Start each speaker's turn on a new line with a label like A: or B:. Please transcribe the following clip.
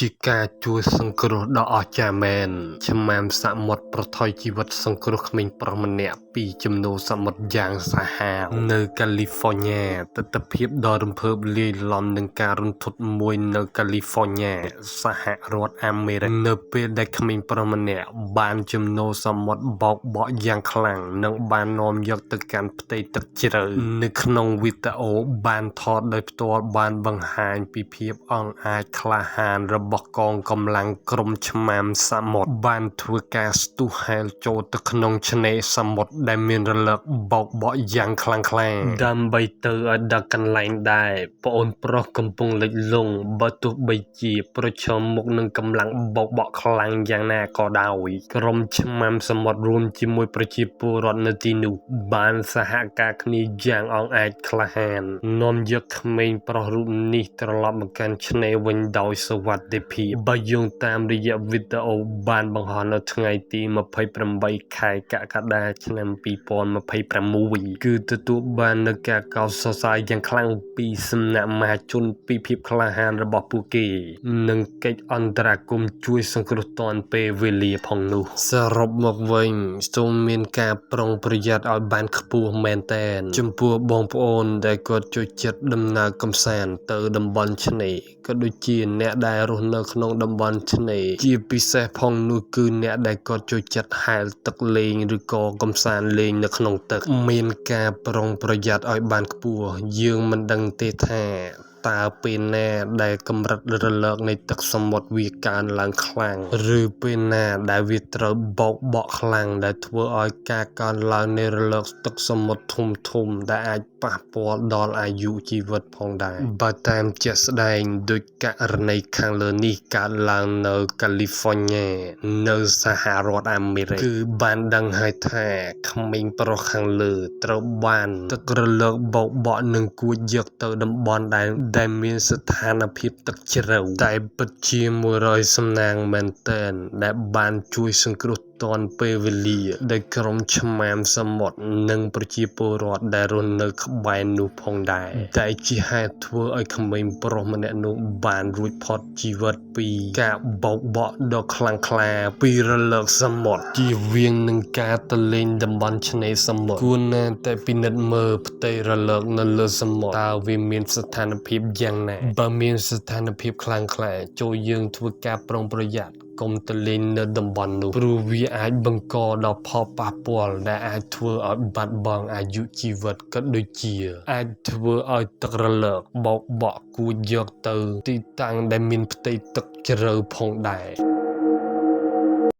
A: ជាការជួយសង្គ្រោះដ៏អស្ចារ្យមែនឆ្មាំសមុទ្រប្រថុយជីវិតសង្គ្រោះក្មេងប្រុសម្នាក់ពីជំនោរសមុទ្រយ៉ាងសាហាវនៅកាលីហ្វ័រញ៉ាទស្សនភាពដ៏រំភើបលាយឡំនឹងការរន្ធត់មួយនៅកាលីហ្វ័រញ៉ាសហរដ្ឋអាមេរិកនៅពេលដែលក្មេងប្រុសម្នាក់បានជំនោរសមុទ្របោកបក់យ៉ាងខ្លាំងនិងបាននាំយកទៅកាន់ផ្ទៃទឹកជ្រៅនៅក្នុងវីដេអូបានថតដោយផ្ទាល់បានបង្ហាញពីភាពអង់អាចក្លាហានរបស់កងកម្លាំងក្រុមឆ្មាំសមុទ្របានធ្វើការស្ទុះហែលចូលទៅក្នុងឆ្នេរសមុទ្រដែលមានរលកបោកបក់យ៉ាងខ្លាំងក្លាដើម្បីទៅឲ្យដល់កន្លែងដែលប្អូនប្រុសកំពុងលិចលង់បើទោះបីជាប្រឈមមុខនឹងកម្លាំងបោកបក់ខ្លាំងយ៉ាងណាក៏ដោយក្រុមឆ្មាំសមុទ្ររួមជាមួយប្រជាពលរដ្ឋនៅទីនោះបានសហការគ្នាយ៉ាងអង់អាចក្លាហាននាំយកក្មេងប្រុសរូបនេះត្រឡប់មកកាន់ឆ្នេរវិញដោយសុវត្ថិភាពបើយោងតាមរយៈវីដេអូបានបង្ហោះនៅថ្ងៃទី28ខែកក្កដាឆ្នាំ2026គឺទទួលបាននូវការកោតសរសើរយ៉ាងខ្លាំងពីសំណាក់មហាជនពីភាពក្លាហានរបស់ពួកគេនិងកិច្ចអន្តរាគមន៍ជួយសង្គ្រោះទាន់ពេលវេលាផងនោះសរុបមកវិញសូមមានការប្រុងប្រយ័ត្នឲ្យបានខ្ពស់មែនទែនចំពោះបងប្អូនដែលគាត់ចូលចិត្តដំណើរកម្សាន្តទៅតំបន់ឆ្នេរក៏ដូចជាអ្នកដែលរស់នៅក្នុងតំបន់ឆ្នេរជាពិសេសផងនោះគឺអ្នកដែលគាត់ចូលចិត្តហែលទឹកលេងឬក៏កម្សាន្តលេងនៅក្នុងទឹកមានការប្រុងប្រយ័ត្នឲ្យបានខ្ពស់យើងមិនដឹងទេថាតើពេលណាដែលកម្រិតរលកនៃទឹកសមុទ្រវាកើនឡើងខ្លាំងឬពេលណាដែលវាត្រូវបោកបក់ខ្លាំងដែលធ្វើឲ្យការកើនឡើងនៃរលកទឹកសមុទ្រធំៗដែលអាចប៉ះពាល់ដល់អាយុជីវិតផងដែរបើតាមជាក់ស្ដែងដោយករណីខាងលើនេះកើតឡើងនៅកាលីហ្វ័រញ៉ានៅសហរដ្ឋអាមេរិកគឺបានដឹងហើយថាក្មេងប្រុសខាងលើត្រូវបានទឹករលកបោកបក់និងគួចយកទៅតំបន់ដែលមានស្ថានភាពទឹកជ្រៅតែពិតជា100សំណាងមែនទែនដែលបានជួយសង្គ្រោះទាន់ពេលវេលាដោយក្រុមឆ្មាំសមុទ្រនិងប្រជាពលរដ្ឋដែលរស់នៅក្បែរនោះផងដែរដែលជាហេតុធ្វើឲ្យក្មេងប្រុសម្នាក់នោះបានរួចផុតជីវិតពីការបោកបក់ដ៏ខ្លាំងក្លាពីរលកសមុទ្រជៀសវាងនឹងការទៅលេងតំបន់ឆ្នេរសមុទ្រគួរណាតែពិនិត្យមើលផ្ទៃរលកនៅលើសមុទ្រតើវាមានស្ថានភាពយ៉ាងណាបើមានស្ថានភាពខ្លាំងក្លាចូលយើងធ្វើការប្រុងប្រយ័ត្នកុំទៅលេងនៅតំបន់នោះព្រោះវាអាចបង្កដល់ផលប៉ះពាល់ដែលអាចធ្វើឲ្យបាត់បង់អាយុជីវិតក៏ដូចជាអាចធ្វើឲ្យទឹករលកបោកបក់គួចយកទៅទីតាំងដែលមានផ្ទៃទឹកជ្រៅផងដែរ